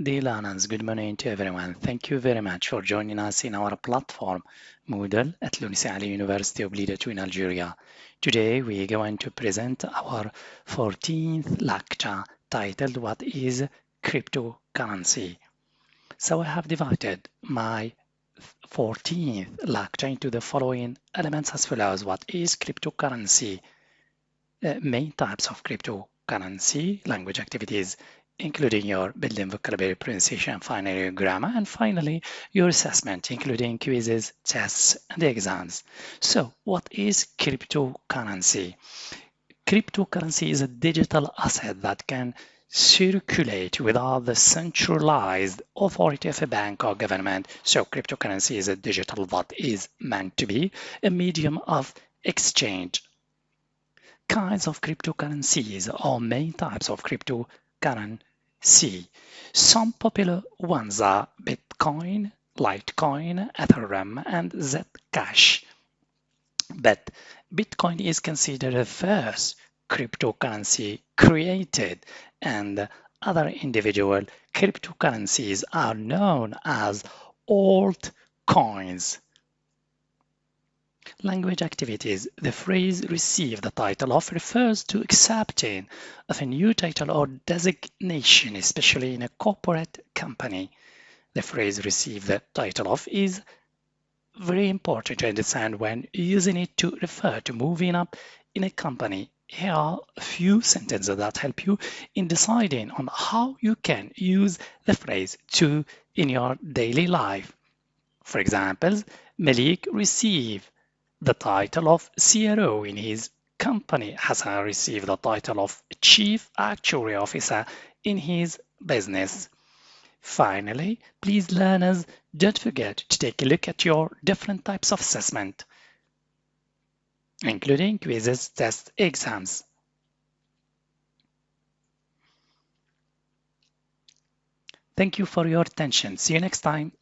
Dear learners, good morning to everyone. Thank you very much for joining us in our platform, Moodle at l'Université Ali University of Leader in Algeria. Today we are going to present our 14th lecture titled What is Cryptocurrency? So I have divided my 14th lecture into the following elements as follows. What is cryptocurrency? Main types of cryptocurrency, language activities, including your building vocabulary, pronunciation, finally grammar, and finally your assessment, including quizzes, tests, and exams. So what is cryptocurrency? Cryptocurrency is a digital asset that can circulate without the centralized authority of a bank or government. So cryptocurrency is a digital that is meant to be a medium of exchange. Kinds of cryptocurrencies or main types of cryptocurrency. Some popular ones are Bitcoin, Litecoin, Ethereum, and Zcash. But Bitcoin is considered the first cryptocurrency created, and other individual cryptocurrencies are known as altcoins. Language activities. The phrase receive the title of refers to accepting of a new title or designation, especially in a corporate company. The phrase receive the title of is very important to understand when using it to refer to moving up in a company. Here are a few sentences that help you in deciding on how you can use the phrase to in your daily life. For example, Malik received the title of CRO in his company. Hassan received the title of Chief Actuary Officer in his business. Finally, please learners, don't forget to take a look at your different types of assessment, including quizzes, tests, exams. Thank you for your attention. See you next time.